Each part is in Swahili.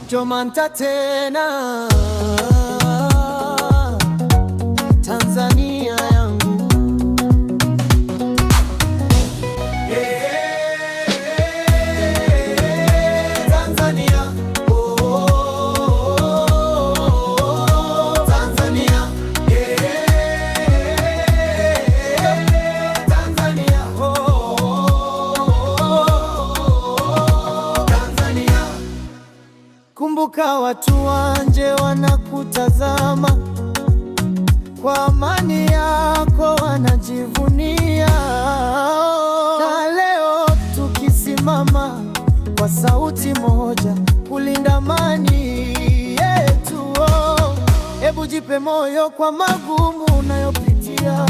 Jomanta tena Tanzania yangu, Tanzania, Tanzania, Tanzania, Tanzania. Kumbuka watu wanje wanakutazama, kwa amani yako wanajivunia, na leo tukisimama kwa sauti moja kulinda amani yetu. Hebu jipe moyo kwa magumu unayopitia,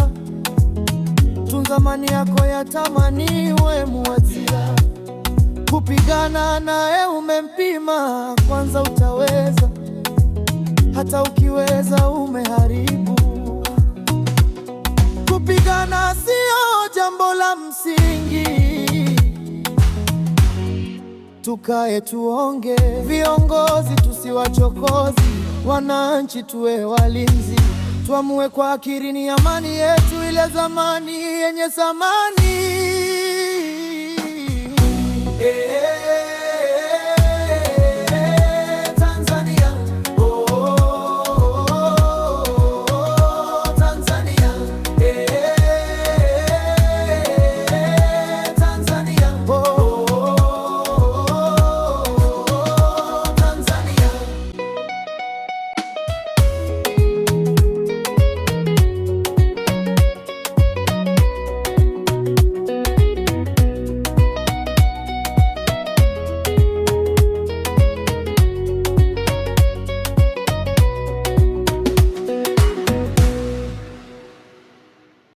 tunza amani yako, yatamaniwe muachia. Kupigana naye umempima, kwanza utaweza, hata ukiweza umeharibu. Kupigana sio jambo la msingi, tukae tuonge, viongozi tusiwachokozi, wananchi tuwe walinzi, tuamue kwa akili, ni amani yetu ile zamani yenye thamani.